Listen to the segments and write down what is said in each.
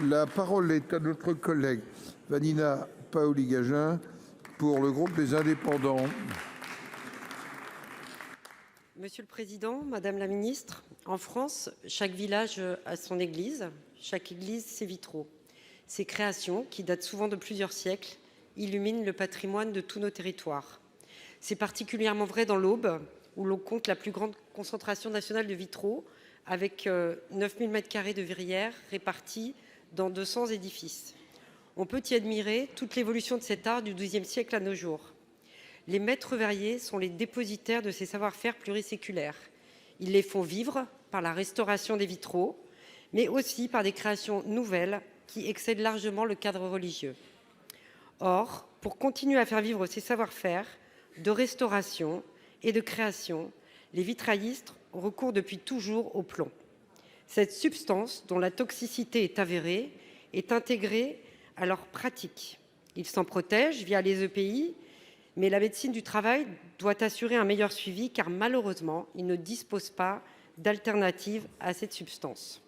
La parole est à notre collègue Vanina Paoli-Gagin pour le groupe Les Indépendants. Monsieur le Président, Madame la Ministre, en France, chaque village a son église, chaque église ses vitraux. Ces créations, qui datent souvent de plusieurs siècles, illuminent le patrimoine de tous nos territoires. C'est particulièrement vrai dans l'Aube, où l'on compte la plus grande concentration nationale de vitraux, avec 9000 m² de verrières réparties dans 200 édifices. On peut y admirer toute l'évolution de cet art du XIIe siècle à nos jours. Les maîtres verriers sont les dépositaires de ces savoir-faire pluriséculaires. Ils les font vivre par la restauration des vitraux, mais aussi par des créations nouvelles qui excèdent largement le cadre religieux. Or, pour continuer à faire vivre ces savoir-faire de restauration et de création, les vitraillistes recourent depuis toujours au plomb. Cette substance, dont la toxicité est avérée, est intégrée à leur pratique. Ils s'en protègent via les EPI, mais la médecine du travail doit assurer un meilleur suivi car malheureusement, ils ne disposent pas d'alternative à cette substance.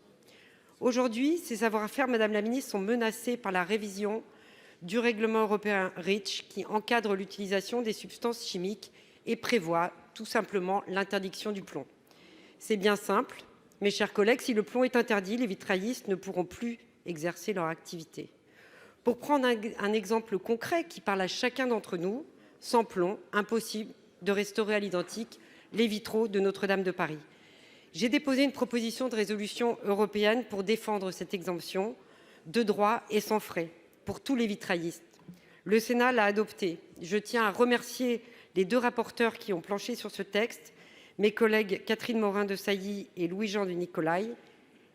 Aujourd'hui, ces savoir-faire, Madame la Ministre, sont menacés par la révision du règlement européen REACH qui encadre l'utilisation des substances chimiques et prévoit tout simplement l'interdiction du plomb. C'est bien simple, mes chers collègues, si le plomb est interdit, les vitraillistes ne pourront plus exercer leur activité. Pour prendre un exemple concret qui parle à chacun d'entre nous, sans plomb, impossible de restaurer à l'identique les vitraux de Notre-Dame de Paris. J'ai déposé une proposition de résolution européenne pour défendre cette exemption de droit et sans frais pour tous les vitraillistes. Le Sénat l'a adoptée. Je tiens à remercier les deux rapporteurs qui ont planché sur ce texte, mes collègues Catherine Morin-Desailly et Louis-Jean de Nicolaï.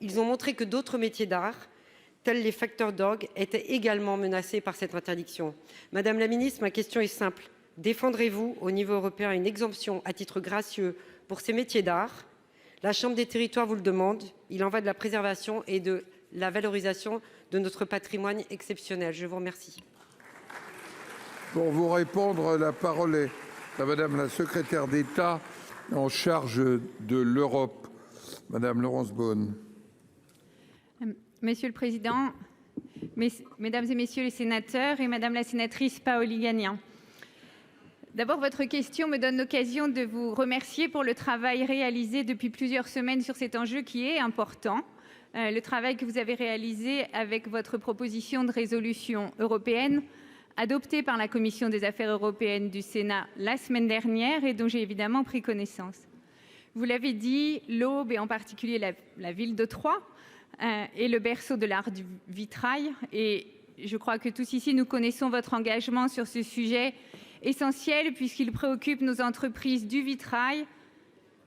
Ils ont montré que d'autres métiers d'art, tels les facteurs d'orgue, étaient également menacés par cette interdiction. Madame la Ministre, ma question est simple. Défendrez-vous au niveau européen une exemption à titre gracieux pour ces métiers d'art? La Chambre des territoires vous le demande. Il en va de la préservation et de la valorisation de notre patrimoine exceptionnel. Je vous remercie. Pour vous répondre, la parole est à Madame la secrétaire d'État en charge de l'Europe, Madame Laurence Boone. Monsieur le Président, Mesdames et Messieurs les sénateurs et Madame la sénatrice Paoli-Gagin. D'abord, votre question me donne l'occasion de vous remercier pour le travail réalisé depuis plusieurs semaines sur cet enjeu qui est important. Le travail que vous avez réalisé avec votre proposition de résolution européenne adoptée par la Commission des Affaires européennes du Sénat la semaine dernière et dont j'ai évidemment pris connaissance. Vous l'avez dit, l'Aube et en particulier la ville de Troyes est le berceau de l'art du vitrail et je crois que tous ici nous connaissons votre engagement sur ce sujet essentiel puisqu'il préoccupe nos entreprises du vitrail,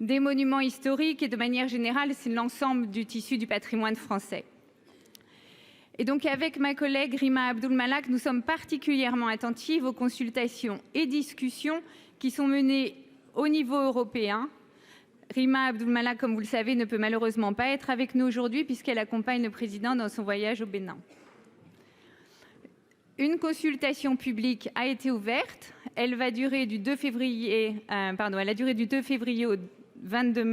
des monuments historiques et de manière générale c'est l'ensemble du tissu du patrimoine français. Et donc avec ma collègue Rima Abdul-Malak, nous sommes particulièrement attentives aux consultations et discussions qui sont menées au niveau européen. Rima Abdul-Malak, comme vous le savez, ne peut malheureusement pas être avec nous aujourd'hui puisqu'elle accompagne le président dans son voyage au Bénin. Une consultation publique a été ouverte. Elle va durer du 2 février, elle a duré du 2 février au 2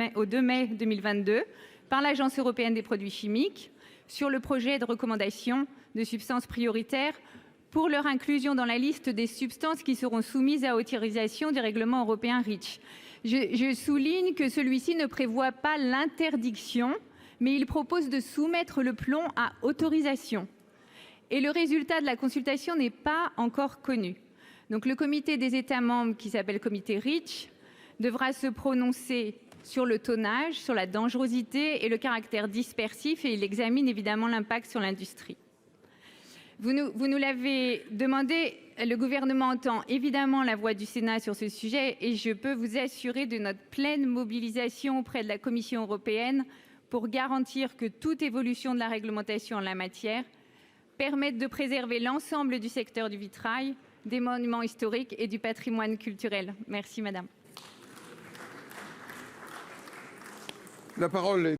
mai 2022 par l'Agence européenne des produits chimiques sur le projet de recommandation de substances prioritaires pour leur inclusion dans la liste des substances qui seront soumises à autorisation du règlement européen REACH. Je souligne que celui-ci ne prévoit pas l'interdiction, mais il propose de soumettre le plomb à autorisation. Et le résultat de la consultation n'est pas encore connu. Donc le comité des États membres, qui s'appelle comité REACH, devra se prononcer sur le tonnage, sur la dangerosité et le caractère dispersif, et il examine évidemment l'impact sur l'industrie. Vous nous l'avez demandé, le gouvernement entend évidemment la voix du Sénat sur ce sujet et je peux vous assurer de notre pleine mobilisation auprès de la Commission européenne pour garantir que toute évolution de la réglementation en la matière permette de préserver l'ensemble du secteur du vitrail, des monuments historiques et du patrimoine culturel. Merci madame. La parole est